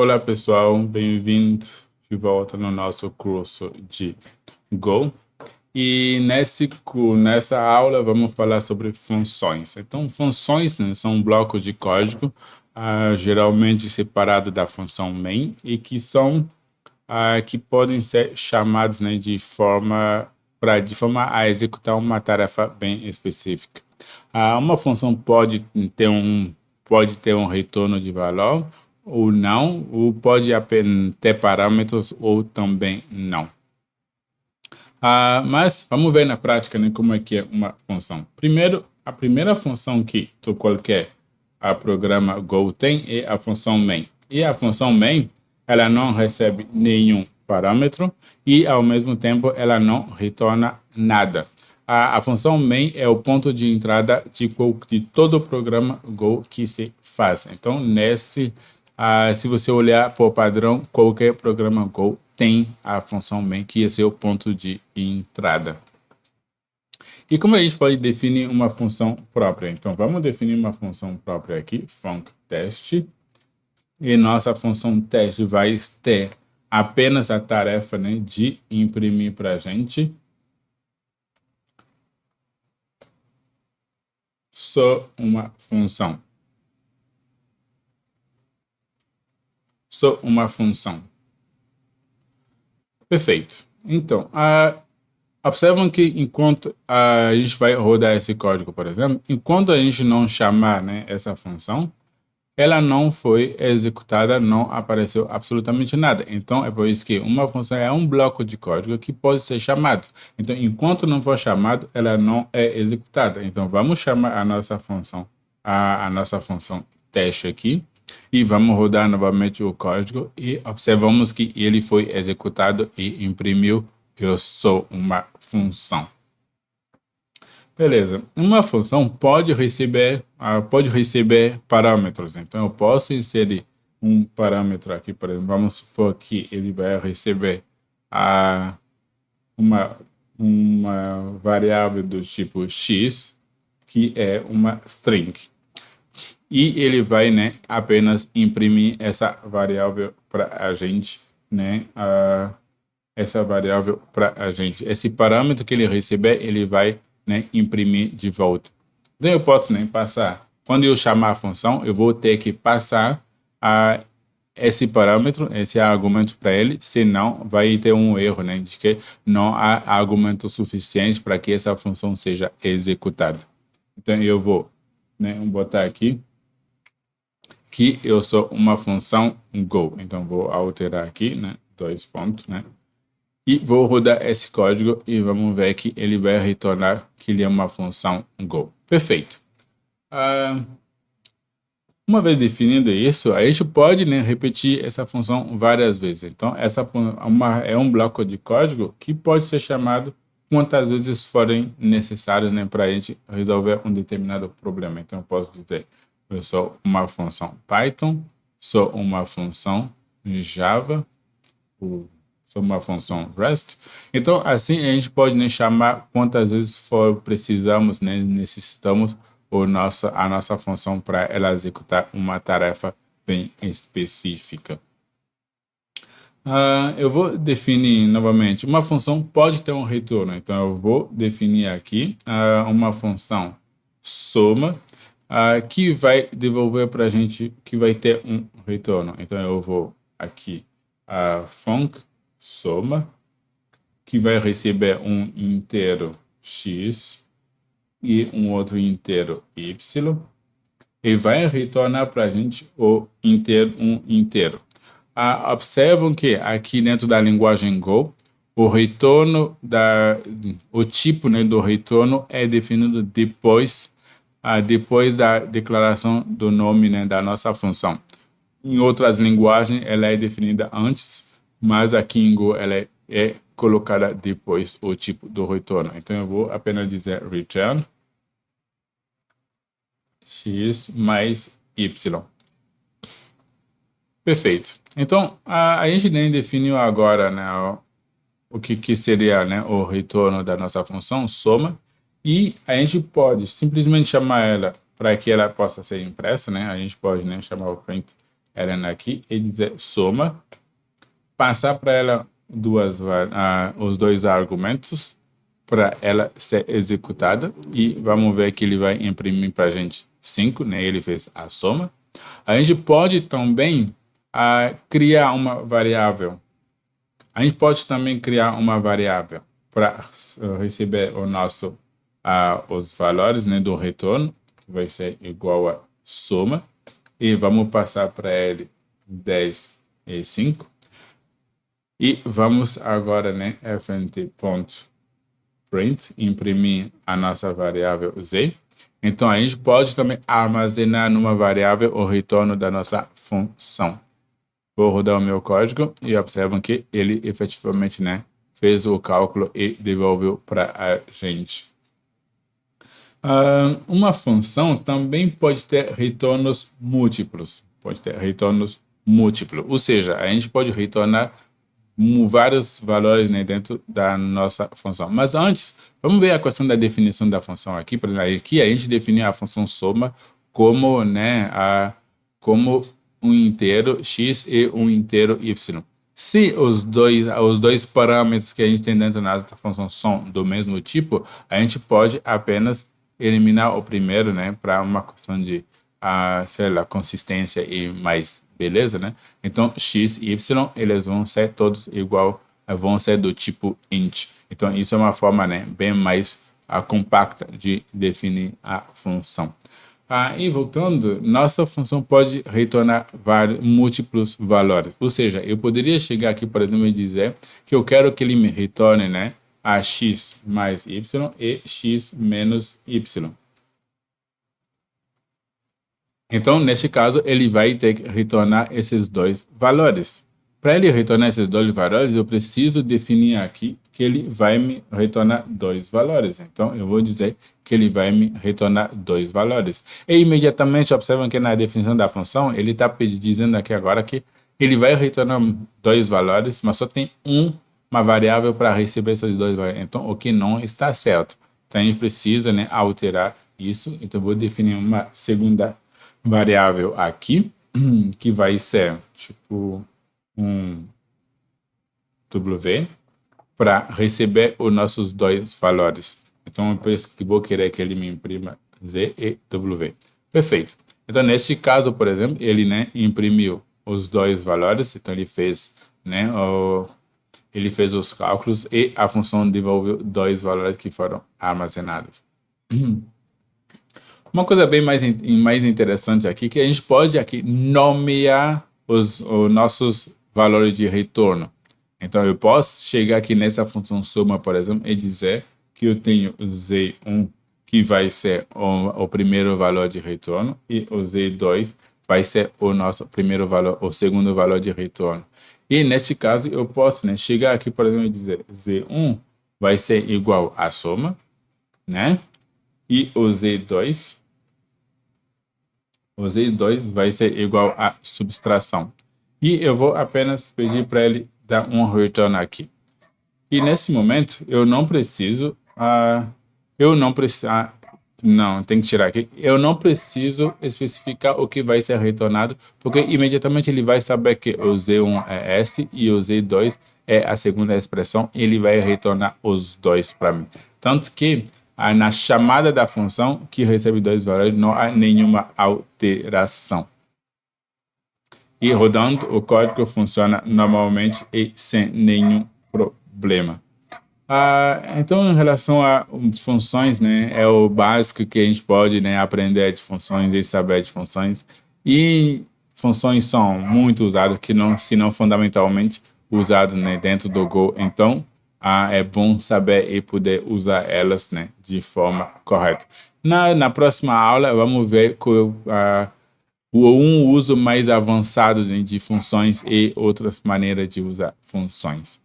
Olá pessoal, bem-vindo de volta no nosso curso de Go. E nessa aula vamos falar sobre funções. Então, funções, né, são um bloco de código, geralmente separado da função main, e que podem ser chamados, né, de forma a executar uma tarefa bem específica. Uma função pode ter um retorno de valor ou não, ou pode apenas ter parâmetros ou também não. Mas vamos ver na prática, né, como é que é uma função. Primeiro, a primeira função que qualquer programa Go tem é a função main. E a função main, ela não recebe nenhum parâmetro e, ao mesmo tempo, ela não retorna nada. A função main é o ponto de entrada de todo o programa Go que se faz. Então, se você olhar por padrão, qualquer programa Go tem a função main, que é seu ponto de entrada. E como a gente pode definir uma função própria? Então, vamos definir uma função própria aqui, funcTest. E nossa função teste vai ter apenas a tarefa, né, de imprimir para a gente só uma função. Só uma função. Perfeito. Então, observam que enquanto a gente vai rodar esse código, por exemplo, enquanto a gente não chamar, né, essa função, ela não foi executada, não apareceu absolutamente nada. Então, é por isso que uma função é um bloco de código que pode ser chamado. Então, enquanto não for chamado, ela não é executada. Então, vamos chamar a nossa função teste aqui, e vamos rodar novamente o código e observamos que ele foi executado e imprimiu eu sou uma função. Beleza. Uma função pode receber parâmetros. Então, eu posso inserir um parâmetro aqui, por exemplo. Vamos supor que ele vai receber uma variável do tipo x, que é uma string. E ele vai, né, apenas imprimir essa variável para a gente, né, essa variável para a gente. Esse parâmetro que ele receber, ele vai, né, imprimir de volta. Então, eu posso, né, passar. Quando eu chamar a função, eu vou ter que passar esse parâmetro, esse argumento para ele, senão vai ter um erro, né, de que não há argumento suficiente para que essa função seja executada. Então, eu vou, né, botar aqui que eu sou uma função Go. Então, vou alterar aqui, né, 2 pontos, né, e vou rodar esse código e vamos ver que ele vai retornar que ele é uma função Go. Perfeito. Uma vez definido isso, a gente pode, né, repetir essa função várias vezes. Então, é um bloco de código que pode ser chamado quantas vezes forem necessárias, né, para a gente resolver um determinado problema. Então, eu posso dizer, eu sou uma função Python, sou uma função Java, sou uma função REST. Então, assim, a gente pode, né, chamar quantas vezes for precisamos, né, necessitamos a nossa função para ela executar uma tarefa bem específica. Eu vou definir novamente. Uma função pode ter um retorno. Então, eu vou definir aqui uma função soma, que vai devolver para a gente, que vai ter um retorno. Então, eu vou aqui, func soma, que vai receber um inteiro x e um outro inteiro y, e vai retornar para a gente um inteiro. Observam que aqui dentro da linguagem Go, o tipo, né, do retorno é definido depois da declaração do nome, né, da nossa função. Em outras linguagens, ela é definida antes, mas aqui em Go ela é colocada depois o tipo do retorno. Então, eu vou apenas dizer return x mais y. Perfeito. Então, a gente nem definiu agora, né, o que seria, né, o retorno da nossa função soma, e a gente pode simplesmente chamar ela para que ela possa ser impressa, né? A gente pode, né, chamar o print ela aqui e dizer soma, passar para ela os dois argumentos para ela ser executada e vamos ver que ele vai imprimir para a gente 5, né? Ele fez a soma. A gente pode também criar uma variável. A gente pode também criar uma variável para receber os valores, né, do retorno, que vai ser igual a soma. E vamos passar para ele 10 e 5. E vamos agora, né, fnt.print, imprimir a nossa variável z. Então, a gente pode também armazenar numa variável o retorno da nossa função. Vou rodar o meu código e observam que ele efetivamente, né, fez o cálculo e devolveu para a gente. Uma função também pode ter retornos múltiplos. Ou seja, a gente pode retornar vários valores, né, dentro da nossa função. Mas antes, vamos ver a questão da definição da função aqui. Por exemplo, aqui a gente definiu a função soma como, né, como um inteiro x e um inteiro y. Se os dois parâmetros que a gente tem dentro da nossa função são do mesmo tipo, a gente pode apenas eliminar o primeiro, né, para uma questão de, sei lá, consistência e mais beleza, né? Então, x e y, eles vão ser todos igual, vão ser do tipo int. Então, isso é uma forma, né, bem mais compacta de definir a função. E voltando, nossa função pode retornar múltiplos valores. Ou seja, eu poderia chegar aqui, por exemplo, e dizer que eu quero que ele me retorne, né, a x mais y e x menos y. Então, nesse caso, ele vai ter que retornar esses dois valores. Para ele retornar esses dois valores, eu preciso definir aqui que ele vai me retornar dois valores. Então, eu vou dizer que ele vai me retornar dois valores. E imediatamente observam que na definição da função, ele está dizendo aqui agora que ele vai retornar dois valores, mas só tem uma variável para receber esses dois valores. Então, o que não está certo. Então, a gente precisa, né, alterar isso. Então, eu vou definir uma segunda variável aqui, que vai ser tipo um W, para receber os nossos dois valores. Então, eu penso que vou querer que ele me imprima Z e W. Perfeito. Então, neste caso, por exemplo, ele, né, imprimiu os dois valores, então ele fez, né, ele fez os cálculos e a função devolveu dois valores que foram armazenados. Uma coisa bem mais interessante aqui, que a gente pode aqui nomear os nossos valores de retorno. Então, eu posso chegar aqui nessa função soma, por exemplo, e dizer que eu tenho o Z1, que vai ser o primeiro valor de retorno, e o Z2 vai ser o nosso primeiro valor, o segundo valor de retorno. E, neste caso, eu posso, né, chegar aqui, por exemplo, e dizer Z1 vai ser igual à soma, né? E o Z2 vai ser igual a subtração. E eu vou apenas pedir para ele dar um return aqui. E nesse momento, eu não preciso... não, tem que tirar aqui. Eu não preciso especificar o que vai ser retornado, porque imediatamente ele vai saber que o Z1 é S e o Z2 é a segunda expressão, e ele vai retornar os dois para mim. Tanto que na chamada da função que recebe dois valores, não há nenhuma alteração. E rodando, o código funciona normalmente e sem nenhum problema. Então, em relação a funções, né, é o básico que a gente pode, né, aprender de funções e saber de funções. E funções são muito usadas, se não fundamentalmente usadas, né, dentro do Go. Então, é bom saber e poder usar elas, né, de forma correta. Na próxima aula, vamos ver um uso mais avançado, né, de funções e outras maneiras de usar funções.